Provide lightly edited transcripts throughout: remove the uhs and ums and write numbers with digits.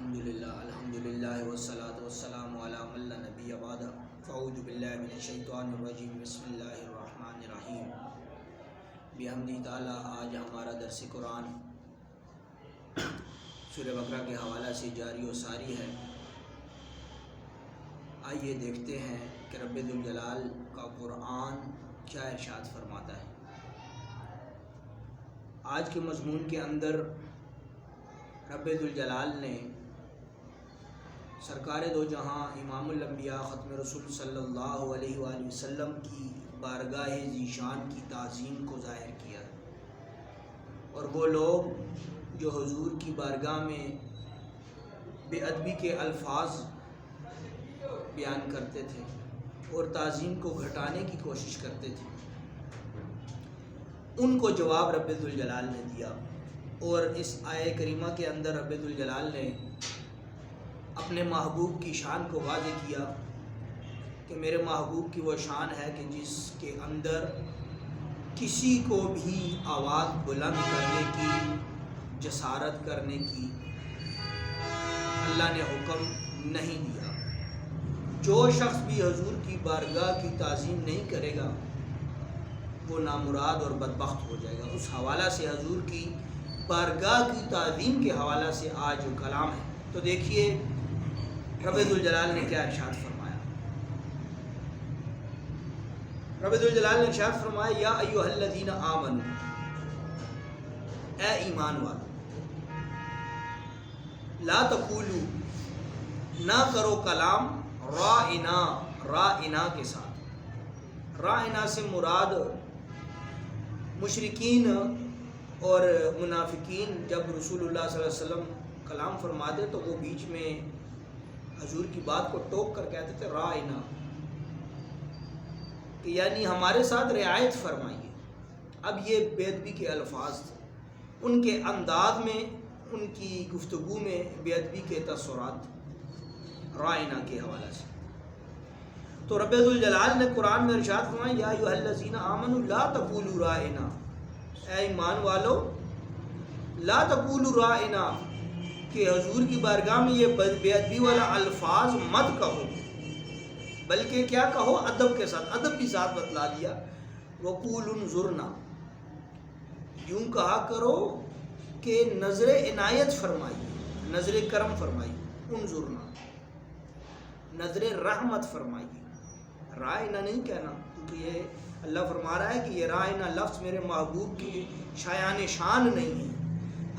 الحمدللہ والصلاة والسلام علی من لا نبی بعد فاعوذ باللہ من الشیطان الرجیم بسم اللہ الرحمن الرحیم بحمدہ تعالی آج ہمارا درس قرآن سورہ بقرہ کے حوالہ سے جاری و ساری ہے۔ آئیے دیکھتے ہیں کہ رب ذوالجلال کا قرآن کیا ارشاد فرماتا ہے۔ آج کے مضمون کے اندر رب ذوالجلال نے سرکار دو جہاں امام الانبیاء ختم رسول صلی اللہ علیہ وآلہ وسلم کی بارگاہ ذیشان کی تعظیم کو ظاہر کیا، اور وہ لوگ جو حضور کی بارگاہ میں بے ادبی کے الفاظ بیان کرتے تھے اور تعظیم کو گھٹانے کی کوشش کرتے تھے، ان کو جواب رب ذوالجلال نے دیا۔ اور اس آیہ کریمہ کے اندر رب ذوالجلال نے اپنے محبوب کی شان کو واضح کیا کہ میرے محبوب کی وہ شان ہے کہ جس کے اندر کسی کو بھی آواز بلند کرنے کی، جسارت کرنے کی اللہ نے حکم نہیں دیا۔ جو شخص بھی حضور کی بارگاہ کی تعظیم نہیں کرے گا وہ نامراد اور بدبخت ہو جائے گا۔ اس حوالہ سے حضور کی بارگاہ کی تعظیم کے حوالہ سے آج جو کلام ہے، تو دیکھیے رب ذوالجلال نے کیا ارشاد فرمایا۔ رب ذوالجلال نے ارشاد فرمایا، یا ایھا الذین آمنوا، اے ایمان والو، لا تقولوا، نہ کرو کلام راعنا، راعنا کے ساتھ۔ راعنا سے مراد مشرکین اور منافقین جب رسول اللہ صلی اللہ علیہ وسلم کلام فرماتے تو وہ بیچ میں حضور کی بات کو ٹوک کر کہتے تھے راعنا، کہ یعنی ہمارے ساتھ رعایت فرمائیے۔ اب یہ بے ادبی کے الفاظ تھے، ان کے انداز میں، ان کی گفتگو میں بے ادبی کے تاثرات راعنا کے حوالہ سے۔ تو رب ذوالجلال نے قرآن میں ارشاد فرمایا، یا ایھا الذین آمنوا لا تقولوا راعنا، اے ایمان والو لا تقولوا راعنا، کہ حضور کی بارگاہ میں یہ بے ادبی والا الفاظ مت کہو، بلکہ کیا کہو؟ ادب کے ساتھ، ادب بھی ساتھ بتلا دیا۔ وقولوا انظرنا، یوں کہا کرو کہ نظر عنایت فرمائیے، نظر کرم فرمائیے، انظرنا نظر رحمت فرمائیے۔ رائنا نہیں کہنا، کیونکہ یہ اللہ فرما رہا ہے کہ یہ رائنا لفظ میرے محبوب کی شایان شان نہیں ہے،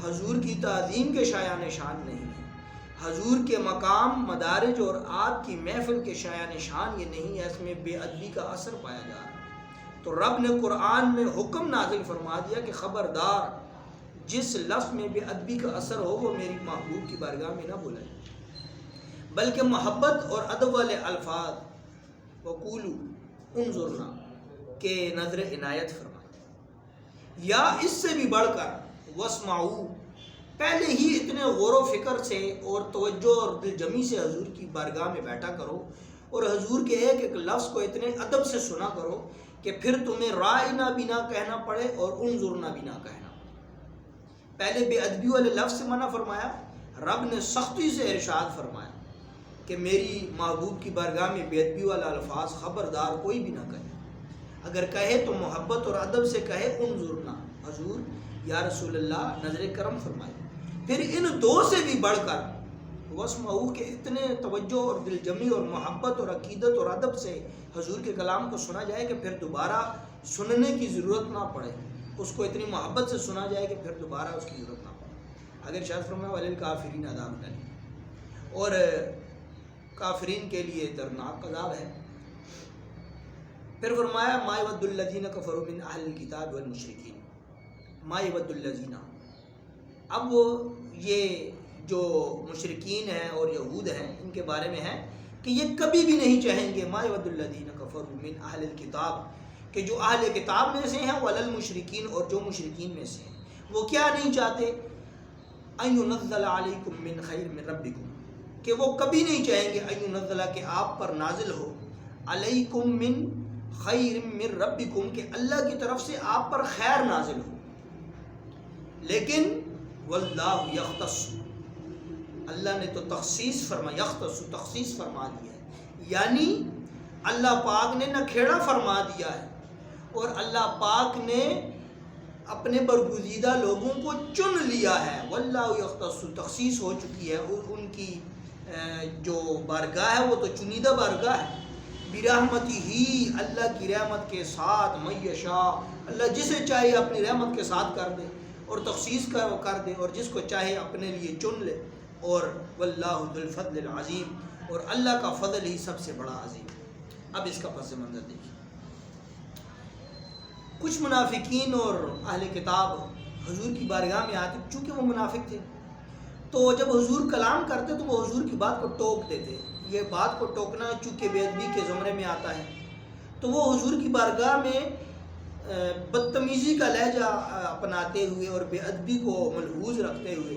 حضور کی تعظیم کے شایان شان نہیں ہے، حضور کے مقام، مدارج اور آپ کی محفل کے شایان شان یہ نہیں ہے، اس میں بے ادبی کا اثر پایا جا رہا ہے۔ تو رب نے قرآن میں حکم نازل فرما دیا کہ خبردار، جس لفظ میں بے ادبی کا اثر ہو وہ میری محبوب کی بارگاہ میں نہ بولائے، بلکہ محبت اور ادب والے الفاظ وقولوا انظرنا کہ نظر عنایت فرمائے، یا اس سے بھی بڑھ کر واسمعوا، پہلے ہی اتنے غور و فکر سے اور توجہ اور دل جمی سے حضور کی بارگاہ میں بیٹھا کرو، اور حضور کے ایک ایک لفظ کو اتنے ادب سے سنا کرو کہ پھر تمہیں راعنا بھی نہ کہنا پڑے اور انظرنا بھی نہ کہنا پڑے۔ پہلے بے ادبی والے لفظ سے منع فرمایا، رب نے سختی سے ارشاد فرمایا کہ میری محبوب کی بارگاہ میں بے ادبی والا الفاظ خبردار کوئی بھی نہ کہے، اگر کہے تو محبت اور ادب سے کہے، انظرنا، حضور یا رسول اللہ نظر کرم فرمائے۔ پھر ان دو سے بھی بڑھ کر واسمعوا، کہ اتنے توجہ اور دل جمی اور محبت اور عقیدت اور ادب سے حضور کے کلام کو سنا جائے کہ پھر دوبارہ سننے کی ضرورت نہ پڑے، اس کو اتنی محبت سے سنا جائے کہ پھر دوبارہ اس کی ضرورت نہ پڑے۔ اگر شاید فرمایا وللکافرین عذاب الیم، اور کافرین کے لیے دردناک عذاب ہے۔ پھر فرمایا ما یود الذین کفروا من اہل الکتاب والمشرکین، ما یود الذین، اب یہ جو مشرکین ہیں اور یہود ہیں ان کے بارے میں ہے کہ یہ کبھی بھی نہیں چاہیں گے، ما یود الذین کفروا من اہل الکتاب، کہ جو اہل کتاب میں سے ہیں، وللمشرکین، اور جو مشرکین میں سے ہیں، وہ کیا نہیں چاہتے؟ ان ینزل علیکم من خیر من ربکم، کہ وہ کبھی نہیں چاہیں گے ان ینزل، کہ آپ پر نازل ہو، علیکم من خیر من ربکم، کہ اللہ کی طرف سے آپ پر خیر نازل ہو، لیکن واللہ یختص، اللہ نے تو تخصیص تخصیص فرما دیا ہے، یعنی اللہ پاک نے نکھیڑا فرما دیا ہے اور اللہ پاک نے اپنے برگزیدہ لوگوں کو چن لیا ہے۔ واللہ یختص، تخصیص ہو چکی ہے، اور ان کی جو بارگاہ ہے وہ تو چنیدہ بارگاہ ہے۔ برحمتہ ہی، اللہ کی رحمت کے ساتھ، من یشاء، اللہ جسے چاہے اپنی رحمت کے ساتھ کر دے اور تخصیص کر دے، اور جس کو چاہے اپنے لیے چن لے، اور واللہ ذو الفضل العظیم، اور اللہ کا فضل ہی سب سے بڑا عظیم۔ اب اس کا پس منظر دیکھیے، کچھ منافقین اور اہل کتاب حضور کی بارگاہ میں آتے، چونکہ وہ منافق تھے تو جب حضور کلام کرتے تو وہ حضور کی بات کو ٹوک دیتے۔ یہ بات کو ٹوکنا چونکہ بے ادبی کے زمرے میں آتا ہے، تو وہ حضور کی بارگاہ میں بدتمیزی کا لہجہ اپناتے ہوئے اور بے ادبی کو ملحوظ رکھتے ہوئے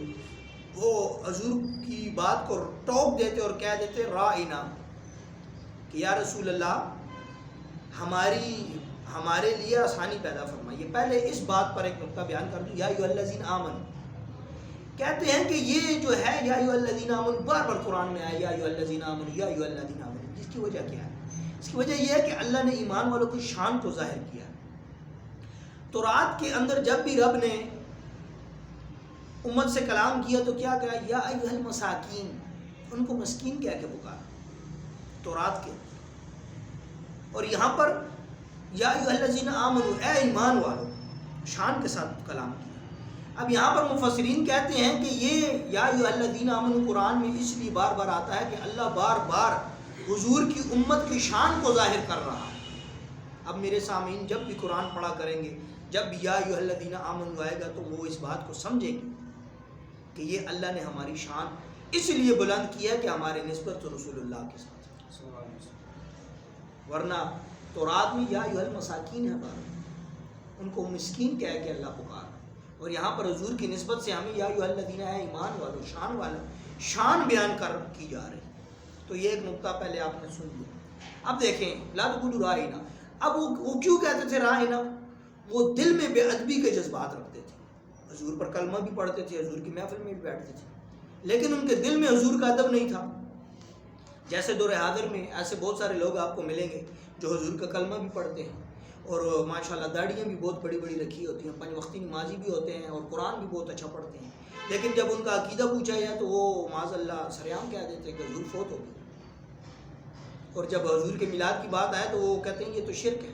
وہ حضور کی بات کو ٹوک دیتے اور کہہ دیتے رائنا، کہ یا رسول اللہ ہمارے لیے آسانی پیدا فرمائیے۔ پہلے اس بات پر ایک نقطہ بیان کر دوں، یا ایھا الذین آمنوا، کہتے ہیں کہ یہ جو ہے یا ایھا الذین آمنوا بار بار قرآن میں آیا، یا ایھا الذین آمنوا، یا ایھا الذین آمنوا، جس کی وجہ کیا ہے؟ اس کی وجہ یہ ہے کہ اللہ نے ایمان والوں کی شان کو ظاہر کیا۔ تورات کے اندر جب بھی رب نے امت سے کلام کیا تو کیا کہا؟ یا ایھا المساکین، ان کو مسکین کہہ کے پکارا تورات کے، اور یہاں پر یا ایھا الذین آمنوا، اے ایمان والو، شان کے ساتھ کلام کیا۔ اب یہاں پر مفسرین کہتے ہیں کہ یہ یا ایھا الذین آمنوا قرآن میں اس لیے بار بار آتا ہے کہ اللہ بار بار حضور کی امت کی شان کو ظاہر کر رہا ہے۔ اب میرے سامعین جب بھی قرآن پڑھا کریں گے، جب بھی یا ایھا الذین آمنوا آئے گا تو وہ اس بات کو سمجھیں گے کہ یہ اللہ نے ہماری شان اس لیے بلند کی ہے کہ ہمارے نسبت تو رسول اللہ کے ساتھ، ورنہ تورات میں یا ایھا المساکین ہے، بار ان کو مسکین کہہ کے اللہ پکار، اور یہاں پر حضور کی نسبت سے ہمیں یا ایھا الذین ہے ایمان والو، شان والا، شان بیان کی جا رہی۔ تو یہ ایک نقطہ پہلے آپ نے سن لیا۔ اب دیکھیں لا تقولوا رائنا، اب وہ کیوں کہتے تھے رائنا؟ وہ دل میں بے ادبی کے جذبات رکھتے تھے، حضور پر کلمہ بھی پڑھتے تھے، حضور کی محفل میں بھی بیٹھتے تھے، لیکن ان کے دل میں حضور کا ادب نہیں تھا۔ جیسے دور حاضر میں ایسے بہت سارے لوگ آپ کو ملیں گے جو حضور کا کلمہ بھی پڑھتے ہیں اور ماشاءاللہ داڑیاں بھی بہت بڑی بڑی رکھی ہوتی ہیں، 5 وقتی نمازی بھی ہوتے ہیں اور قرآن بھی بہت اچھا پڑھتے ہیں، لیکن جب ان کا عقیدہ پوچھا جائے تو وہ معاذ اللہ سریعام کہہ دیتے ہیں کہ حضور فوت ہو گئے، اور جب حضور کے میلاد کی بات آئے تو وہ کہتے ہیں یہ تو شرک ہے،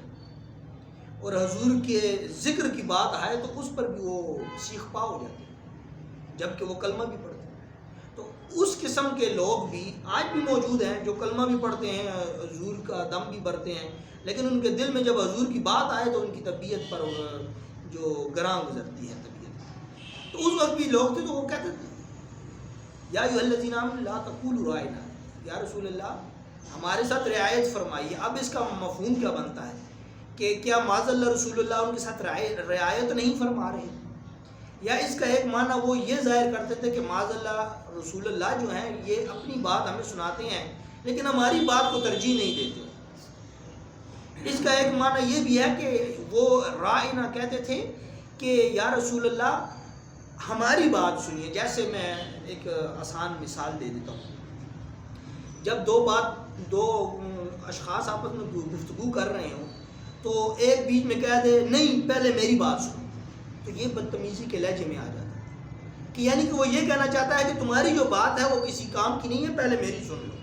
اور حضور کے ذکر کی بات آئے تو اس پر بھی وہ سیخ پا ہو جاتے ہیں جبکہ وہ کلمہ بھی پڑھتے ہیں۔ تو اس قسم کے لوگ بھی آج بھی موجود ہیں جو کلمہ بھی پڑھتے ہیں، حضور کا دم بھی بھرتے ہیں، لیکن ان کے دل میں جب حضور کی بات آئے تو ان کی طبیعت پر جو گراں گزرتی ہے طبیعت۔ تو اس وقت بھی لوگ تھے تو وہ کہتے تھے یا ایھا الذین آمنوا لا تقولوا رائنا، یا رسول اللہ ہمارے ساتھ رعایت فرمائیے۔ اب اس کا مفہوم کیا بنتا ہے کہ کیا معاذ اللہ رسول اللہ ان کے ساتھ رعایت نہیں فرما رہے، یا اس کا ایک معنی وہ یہ ظاہر کرتے تھے کہ معاذ اللہ رسول اللہ جو ہیں یہ اپنی بات ہمیں سناتے ہیں لیکن ہماری بات کو ترجیح نہیں دیتے۔ اس کا ایک معنی یہ بھی ہے کہ وہ رائنا کہتے تھے کہ یا رسول اللہ ہماری بات سنیے۔ جیسے میں ایک آسان مثال دے دیتا ہوں، جب دو اشخاص آپس میں گفتگو کر رہے ہوں تو ایک بیچ میں کہہ دے نہیں پہلے میری بات سنو، تو یہ بدتمیزی کے لہجے میں آ جاتا ہے کہ یعنی کہ وہ یہ کہنا چاہتا ہے کہ تمہاری جو بات ہے وہ کسی کام کی نہیں ہے، پہلے میری سن لو۔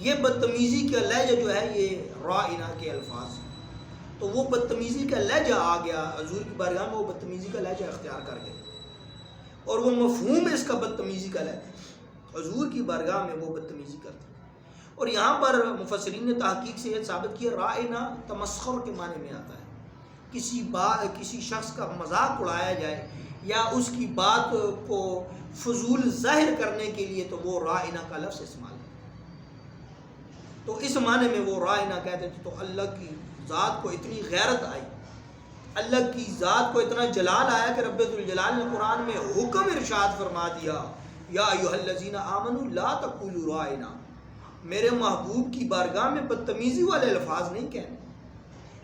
یہ بدتمیزی کا لہجہ جو ہے یہ رائنا کے الفاظ، تو وہ بدتمیزی کا لہجہ آ گیا حضور کی بارگاہ میں، وہ بدتمیزی کا لہجہ اختیار کر گئے، اور وہ مفہوم اس کا بدتمیزی کا لہجہ حضور کی بارگاہ میں وہ بدتمیزی کرتے۔ اور یہاں پر مفسرین نے تحقیق سے یہ ثابت کیا رائنا تمسخر کے معنی میں آتا ہے، کسی شخص کا مذاق اڑایا جائے یا اس کی بات کو فضول ظاہر کرنے کے لیے تو وہ رائنا کا لفظ استعمال ہے۔ تو اس معنی میں وہ رائنا کہتے تھے۔ تو اللہ کی ذات کو اتنی غیرت آئی، اللہ کی ذات کو اتنا جلال آیا کہ رب ذوالجلال نے قرآن میں حکم ارشاد فرما دیا یا ایھا الذین آمنوا لا تقولوا رائنا، میرے محبوب کی بارگاہ میں بدتمیزی والے الفاظ نہیں کہنے،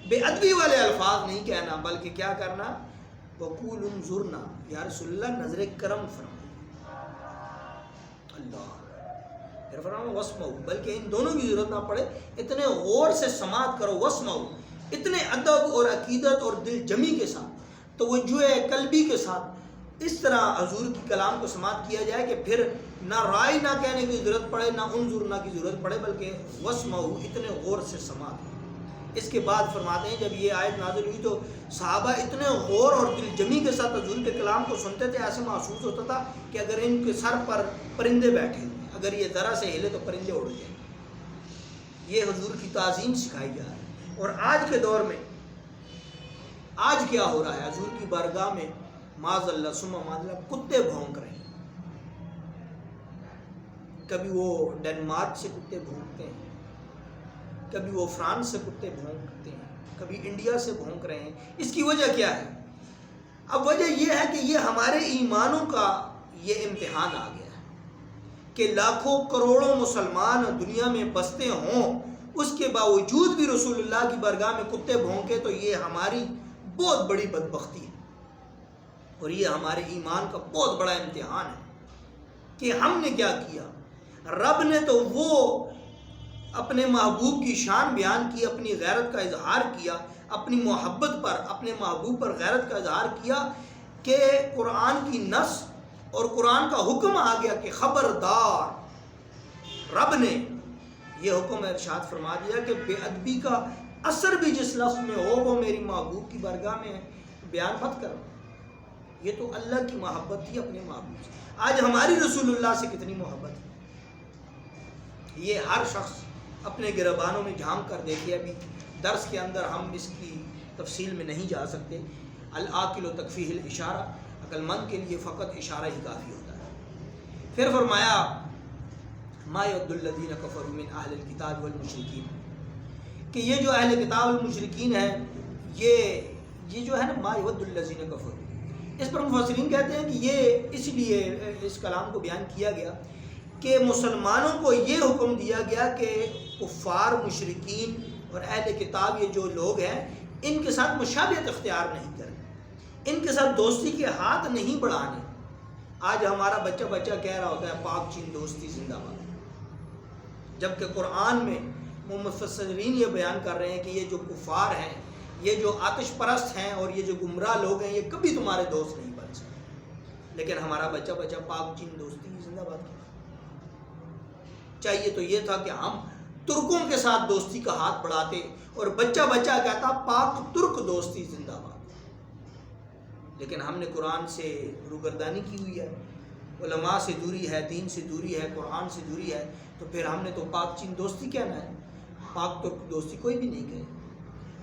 بے ادبی والے الفاظ نہیں کہنا، بلکہ کیا کرنا؟ وقولوا انظرنا، یا رسول اللہ نظر کرم فرمائیے، اللہ، پھر فرمایا واسمعوا، بلکہ ان دونوں کی ضرورت نہ پڑے، اتنے غور سے سماعت کرو، واسمعوا، اتنے ادب اور عقیدت اور دل جمی کے ساتھ، توجہ قلبی کے ساتھ اس طرح حضور کی کلام کو سماعت کیا جائے کہ پھر نہ رائے نہ کہنے کی ضرورت پڑے، نہ انظر نہ کی ضرورت پڑے، بلکہ واسمعوا، اتنے غور سے سماعت کرو۔ اس کے بعد فرماتے ہیں جب یہ آیت نازل ہوئی تو صحابہ اتنے غور اور دل جمی کے ساتھ حضور کے کلام کو سنتے تھے، ایسے محسوس ہوتا تھا کہ اگر ان کے سر پر پرندے بیٹھے ہوئے، اگر یہ ذرا سے ہلے تو پرندے اڑ جائیں۔ یہ حضور کی تعظیم سکھائی جا رہی ہے۔ اور آج کے دور میں آج کیا ہو رہا ہے، حضور کی بارگاہ میں معاذ اللہ ثم معاذ اللہ کتے بھونک رہے ہیں۔ کبھی وہ ڈنمارک سے کتے بھونکتے ہیں، کبھی وہ فرانس سے کتے بھونکتے ہیں، کبھی انڈیا سے بھونک رہے ہیں۔ اس کی وجہ کیا ہے؟ اب وجہ یہ ہے کہ یہ ہمارے ایمانوں کا یہ امتحان آ گیا ہے کہ لاکھوں کروڑوں مسلمان دنیا میں بستے ہوں، اس کے باوجود بھی رسول اللہ کی بارگاہ میں کتے بھونکے، تو یہ ہماری بہت بڑی بدبختی ہے، اور یہ ہمارے ایمان کا بہت بڑا امتحان ہے کہ ہم نے کیا کیا۔ رب نے تو وہ اپنے محبوب کی شان بیان کی، اپنی غیرت کا اظہار کیا، اپنی محبت پر، اپنے محبوب پر غیرت کا اظہار کیا کہ قرآن کی نص اور قرآن کا حکم آ گیا کہ خبردار، رب نے یہ حکم ارشاد فرما دیا کہ بے ادبی کا اثر بھی جس لفظ میں ہو وہ میری محبوب کی بارگاہ میں بیان مت کرو۔ یہ تو اللہ کی محبت تھی اپنے محبوب سے۔ آج ہماری رسول اللہ سے کتنی محبت ہے، یہ ہر شخص اپنے گریبانوں میں جھانک کر دیکھے۔ ابھی درس کے اندر ہم اس کی تفصیل میں نہیں جا سکتے۔ العاقل و تکفیہ الاشارہ، عقل مند کے لیے فقط اشارہ ہی کافی ہوتا ہے۔ پھر فرمایا ما یود الذین کفروا من اہل الکتاب والمشرکین، کہ یہ جو اہل کتاب والمشرکین ہیں، یہ جو ہے نا ما یود الذین کفروا، اس پر مفسرین کہتے ہیں کہ یہ اس لیے اس کلام کو بیان کیا گیا کہ مسلمانوں کو یہ حکم دیا گیا کہ کفار، مشرکین اور اہل کتاب، یہ جو لوگ ہیں، ان کے ساتھ مشابہت اختیار نہیں کریں، ان کے ساتھ دوستی کے ہاتھ نہیں بڑھانے۔ آج ہمارا بچہ کہہ رہا ہوتا ہے پاک چین دوستی زندہ باد، جبکہ قرآن میں مفسرین یہ بیان کر رہے ہیں کہ یہ جو کفار ہیں، یہ جو آتش پرست ہیں اور یہ جو گمراہ لوگ ہیں، یہ کبھی تمہارے دوست نہیں بن سکتے۔ لیکن ہمارا بچہ پاک چین دوستی زندہ باد کیا۔ چاہیے تو یہ تھا کہ ہم ترکوں کے ساتھ دوستی کا ہاتھ بڑھاتے، اور بچہ کہتا پاک ترک دوستی زندہ باد۔ لیکن ہم نے قرآن سے روگردانی کی ہوئی ہے، علماء سے دوری ہے، دین سے دوری ہے، قرآن سے دوری ہے، تو پھر ہم نے تو پاک چین دوستی کہنا ہے، پاک ترک دوستی کوئی بھی نہیں کہے۔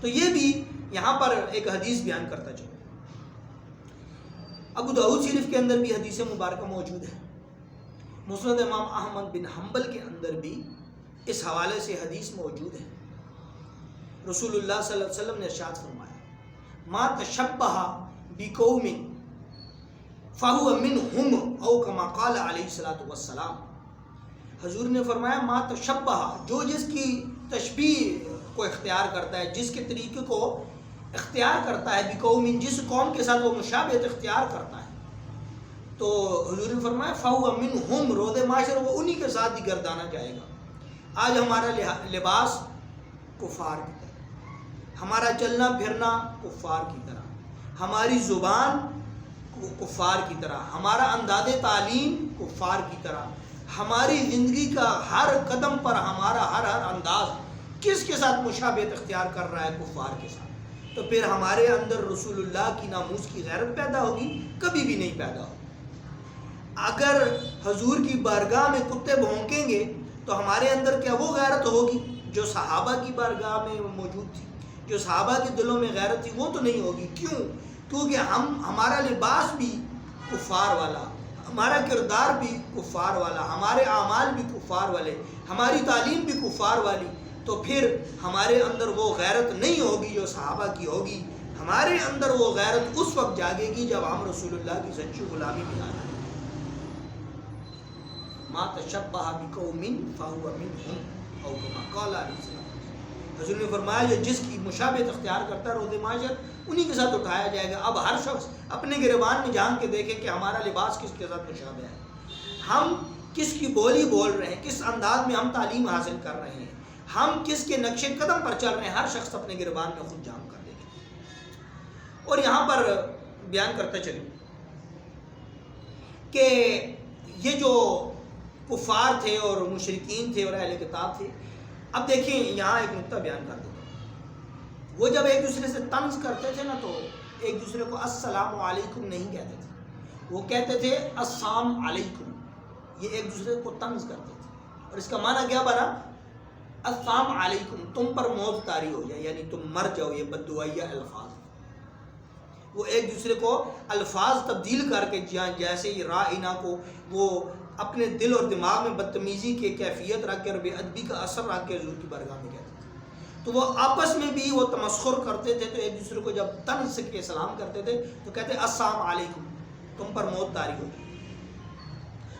تو یہ بھی یہاں پر ایک حدیث بیان کرتا چلو۔ ابو داؤد شریف کے اندر بھی حدیث مبارکہ موجود ہے، مسند امام احمد بن حنبل کے اندر بھی اس حوالے سے حدیث موجود ہے۔ رسول اللہ صلی اللہ علیہ وسلم نے ارشاد فرمایا ما تشبہ بقوم فہو منہم او کما قال علیہ الصلوۃ والسلام۔ حضور نے فرمایا ما تشبہ، جو جس کی تشبیہ کو اختیار کرتا ہے، جس کے طریقے کو اختیار کرتا ہے، بقوم، جس قوم کے ساتھ وہ مشابہت اختیار کرتا ہے، تو حضور نے فرمایا فہو منہم، روز معاشر وہ انہی کے ساتھ ہی گردانا جائے گا۔ آج ہمارا لباس کفار کی طرح، ہمارا چلنا پھرنا کفار کی طرح، ہماری زبان کفار کی طرح، ہمارا انداز تعلیم کفار کی طرح، ہماری زندگی کا ہر قدم پر ہمارا ہر انداز کس کے ساتھ مشابہت اختیار کر رہا ہے؟ کفار کے ساتھ۔ تو پھر ہمارے اندر رسول اللہ کی ناموس کی غیرت پیدا ہوگی؟ کبھی بھی نہیں پیدا ہوگی۔ اگر حضور کی بارگاہ میں کتے بھونکیں گے تو ہمارے اندر کیا وہ غیرت ہوگی جو صحابہ کی بارگاہ میں موجود تھی، جو صحابہ کے دلوں میں غیرت تھی؟ وہ تو نہیں ہوگی۔ کیوں؟ کیونکہ ہمارا لباس بھی کفار والا، ہمارا کردار بھی کفار والا، ہمارے اعمال بھی کفار والے، ہماری تعلیم بھی کفار والی، تو پھر ہمارے اندر وہ غیرت نہیں ہوگی جو صحابہ کی ہوگی۔ ہمارے اندر وہ غیرت اس وقت جاگے گی جب ہم رسول اللہ کی سچی غلامی میں آ جائیں۔ ما تشبہ بقوم فہو منہم او کما قال علیہ السلام۔ حضور نے فرمایا جو جس کی مشابہت اختیار کرتا ہے روز معاشر انہی کے ساتھ اٹھایا جائے گا۔ اب ہر شخص اپنے گریبان میں جان کے دیکھے کہ ہمارا لباس کس کے ساتھ مشابہ ہے۔ ہم کس کی بولی بول رہے ہیں، کس انداز میں ہم تعلیم حاصل کر رہے ہیں، ہم کس کے نقش قدم پر چل رہے ہیں، ہر شخص اپنے گربان میں خود جام کر دے گا۔ اور یہاں پر بیان کرتے چلیں کہ یہ جو کفار تھے اور مشرکین تھے اور اہل کتاب تھے، اب دیکھیں یہاں ایک نقطہ بیان کر دیتا ہوں۔ وہ جب ایک دوسرے سے طنز کرتے تھے نا تو ایک دوسرے کو السلام علیکم نہیں کہتے تھے، وہ کہتے تھے السلام علیکم۔ یہ ایک دوسرے کو طنز کرتے تھے، اور اس کا معنی کیا بنا؟ السلام علیکم، تم پر موت طاری ہو جائے، یعنی تم مر جاؤ۔ یہ بددعائیہ الفاظ، وہ ایک دوسرے کو الفاظ تبدیل کر کے جیسے رائنا کو وہ اپنے دل اور دماغ میں بدتمیزی کے کیفیت رکھ کے اور بے ادبی کا اثر رکھ کے حضور کی بارگاہ میں کہتے تھے، تو وہ آپس میں بھی وہ تمسخر کرتے تھے۔ تو ایک دوسرے کو جب طنز کے سلام کرتے تھے تو کہتے السلام علیکم، تم پر موت طاری ہو جائے۔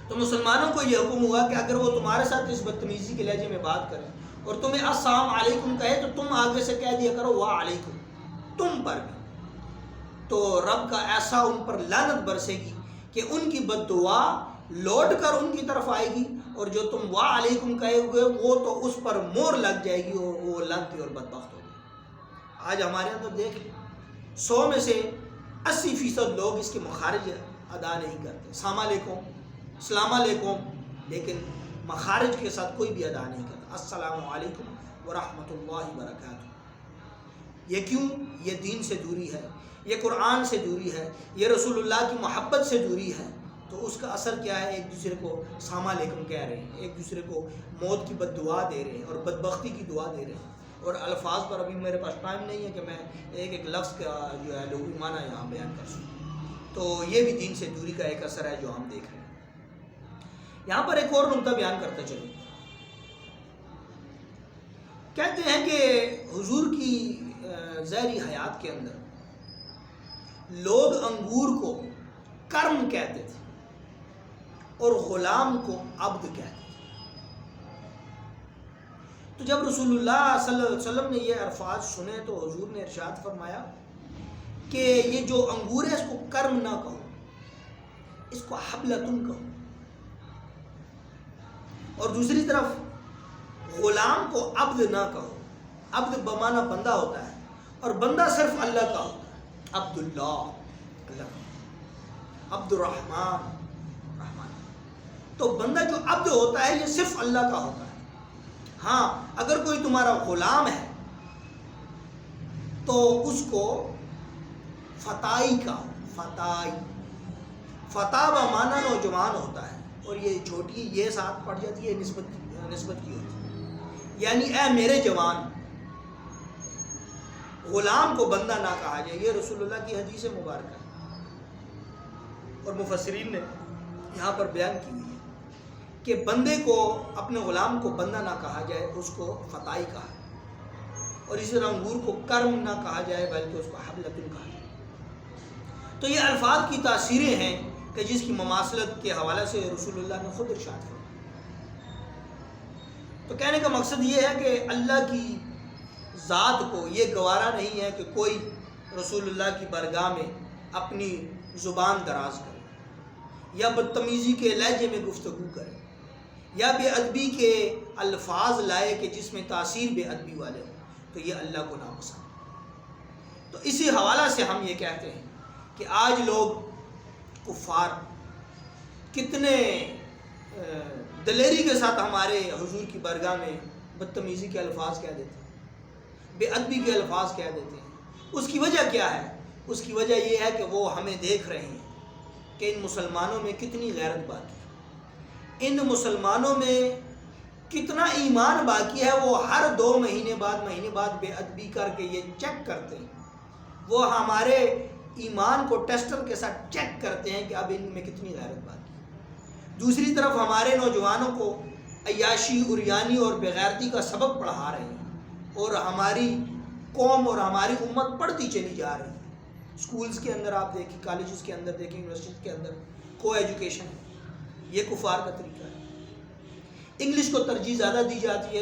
تو مسلمانوں کو یہ حکم ہوا کہ اگر وہ تمہارے ساتھ اس بدتمیزی کے لہجے میں بات کریں اور تمہیں السلام علیکم کہے تو تم آگے سے کہہ دیا کرو وعلیکم، تم پر بھی۔ تو رب کا ایسا ان پر لعنت برسے گی کہ ان کی بد دعا لوٹ کر ان کی طرف آئے گی، اور جو تم وعلیکم کہے ہوئے وہ تو اس پر مور لگ جائے گی اور وہ لعنتی اور بدبخت ہوگی۔ آج ہمارے اندر دیکھ لیں 100 میں سے 80% لوگ اس کے مخارج ادا نہیں کرتے، السلام علیکم، السلام علیکم، لیکن مخارج کے ساتھ کوئی بھی ادا نہیں کرتا۔ السلام علیکم ورحمۃ اللہ وبرکاتہ۔ یہ کیوں؟ یہ دین سے دوری ہے، یہ قرآن سے دوری ہے، یہ رسول اللہ کی محبت سے دوری ہے۔ تو اس کا اثر کیا ہے؟ ایک دوسرے کو السلام علیکم کہہ رہے ہیں، ایک دوسرے کو موت کی بد دعا دے رہے ہیں اور بدبختی کی دعا دے رہے ہیں۔ اور الفاظ پر ابھی میرے پاس ٹائم نہیں ہے کہ میں ایک ایک لفظ کا جو ہے لغوی معنی یہاں بیان کر سکوں۔ تو یہ بھی دین سے دوری کا ایک اثر ہے جو ہم دیکھ رہے ہیں۔ یہاں پر ایک اور نقطہ بیان کرتے چلیں، کہتے ہیں کہ حضور کی ظاہری حیات کے اندر لوگ انگور کو کرم کہتے تھے اور غلام کو عبد کہتے تھے۔ تو جب رسول اللہ صلی اللہ علیہ وسلم نے یہ الفاظ سنے تو حضور نے ارشاد فرمایا کہ یہ جو انگور ہے اس کو کرم نہ کہو، اس کو حبلتن کہو، اور دوسری طرف غلام کو عبد نہ کہو۔ عبد بمعنی بندہ ہوتا ہے، اور بندہ صرف اللہ کا ہوتا ہے، عبداللہ اللہ کا، عبد الرحمن رحمان۔ تو بندہ جو عبد ہوتا ہے یہ صرف اللہ کا ہوتا ہے۔ ہاں اگر کوئی تمہارا غلام ہے تو اس کو فتائی کا، فتائی، فتح بمعنی نوجوان ہوتا ہے، اور یہ چھوٹی یہ ساتھ پڑ جاتی ہے، نسبت کی ہوتی ہے، یعنی اے میرے جوان۔ غلام کو بندہ نہ کہا جائے، یہ رسول اللہ کی حدیث مبارکہ ہے، اور مفسرین نے یہاں پر بیان کی ہوئی ہے کہ بندے کو، اپنے غلام کو بندہ نہ کہا جائے، اس کو فتائی کہا جائے، اور اسی طرح انگور کو کرم نہ کہا جائے بلکہ اس کو حبلتن کہا جائے۔ تو یہ الفاظ کی تاثیریں ہیں کہ جس کی مماثلت کے حوالے سے رسول اللہ نے خود ارشاد فرمایا۔ تو کہنے کا مقصد یہ ہے کہ اللہ کی ذات کو یہ گوارا نہیں ہے کہ کوئی رسول اللہ کی بارگاہ میں اپنی زبان دراز کرے، یا بدتمیزی کے لہجے میں گفتگو کرے، یا بے ادبی کے الفاظ لائے کہ جس میں تاثیر بے ادبی والے ہوں، تو یہ اللہ کو ناپسند ہے۔ تو اسی حوالہ سے ہم یہ کہتے ہیں کہ آج لوگ کفار کتنے دلیری کے ساتھ ہمارے حضور کی بارگاہ میں بدتمیزی کے الفاظ کہہ دیتے ہیں، بے ادبی کے الفاظ کہہ دیتے ہیں۔ اس کی وجہ کیا ہے؟ اس کی وجہ یہ ہے کہ وہ ہمیں دیکھ رہے ہیں کہ ان مسلمانوں میں کتنی غیرت باقی ہے، ان مسلمانوں میں کتنا ایمان باقی ہے۔ وہ ہر 2 مہینے بعد بے ادبی کر کے یہ چیک کرتے ہیں، وہ ہمارے ایمان کو ٹیسٹر کے ساتھ چیک کرتے ہیں کہ اب ان میں کتنی غیرت باقی ہے۔ دوسری طرف ہمارے نوجوانوں کو عیاشی، عریانی اور بغیرتی کا سبق پڑھا رہے ہیں، اور ہماری قوم اور ہماری امت پڑھتی چلی جا رہی ہے۔ اسکولز کے اندر آپ دیکھیں، کالجز کے اندر دیکھیں، یونیورسٹیز کے اندر کو ایجوکیشن، یہ کفار کا طریقہ ہے۔ انگلش کو ترجیح زیادہ دی جاتی ہے،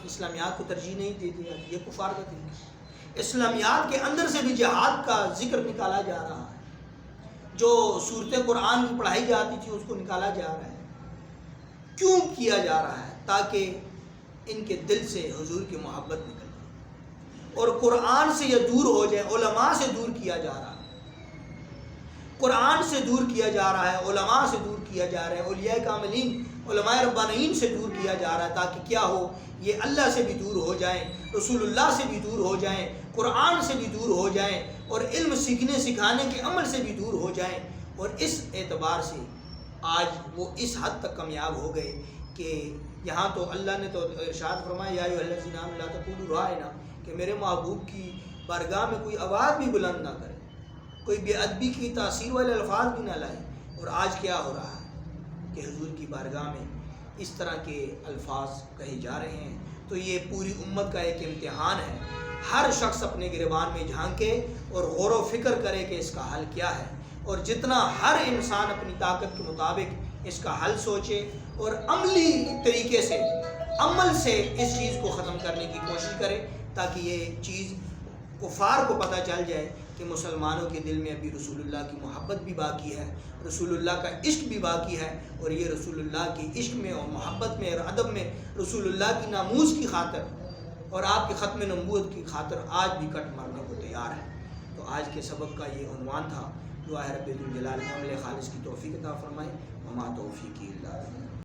اسلامیات کو ترجیح نہیں دی جاتی، یہ کفار کا طریقہ ہے۔ اسلامیات کے اندر سے بھی جہاد کا ذکر نکالا جا رہا ہے، جو صورت قرآن کی پڑھائی جاتی تھی اس کو نکالا جا رہا ہے۔ کیا جا رہا ہے تاکہ ان کے دل سے حضور کی محبت نکل جائے، اور قرآن سے یہ دور ہو جائے، علماء سے دور کیا جا رہا ہے، قرآن سے دور کیا جا رہا ہے، علماء سے دور کیا جا رہا ہے، اولیاء کاملین علماء ربانیین سے دور کیا جا رہا ہے، تاکہ کیا ہو، یہ اللہ سے بھی دور ہو جائیں، رسول اللہ سے بھی دور ہو جائیں، قرآن سے بھی دور ہو جائیں، اور علم سیکھنے سکھانے کے عمل سے بھی دور ہو جائیں۔ اور اس اعتبار سے آج وہ اس حد تک کامیاب ہو گئے کہ یہاں تو اللہ نے تو ارشاد فرمایا یا ایھا الذین آمنوا لا تقولوا رائنا، کہ میرے محبوب کی بارگاہ میں کوئی آواز بھی بلند نہ کرے، کوئی بے ادبی کی تاثیر والے الفاظ بھی نہ لائے۔ اور آج کیا ہو رہا ہے کہ حضور کی بارگاہ میں اس طرح کے الفاظ کہے جا رہے ہیں، تو یہ پوری امت کا ایک امتحان ہے۔ ہر شخص اپنے گریبان میں جھانکے اور غور و فکر کرے کہ اس کا حل کیا ہے، اور جتنا ہر انسان اپنی طاقت کے مطابق اس کا حل سوچے اور عملی طریقے سے عمل سے اس چیز کو ختم کرنے کی کوشش کرے، تاکہ یہ چیز کفار کو پتہ چل جائے کہ مسلمانوں کے دل میں ابھی رسول اللہ کی محبت بھی باقی ہے، رسول اللہ کا عشق بھی باقی ہے، اور یہ رسول اللہ کی عشق میں اور محبت میں اور ادب میں رسول اللہ کی ناموس کی خاطر اور آپ کے ختم نبوت کی خاطر آج بھی کٹ مرنے کو تیار ہے۔ تو آج کے سبق کا یہ عنوان تھا۔ دعا ہے رب ذوالجلال عمل خالص کی توفیق عطا فرمائے، وما توفیقی الا باللہ۔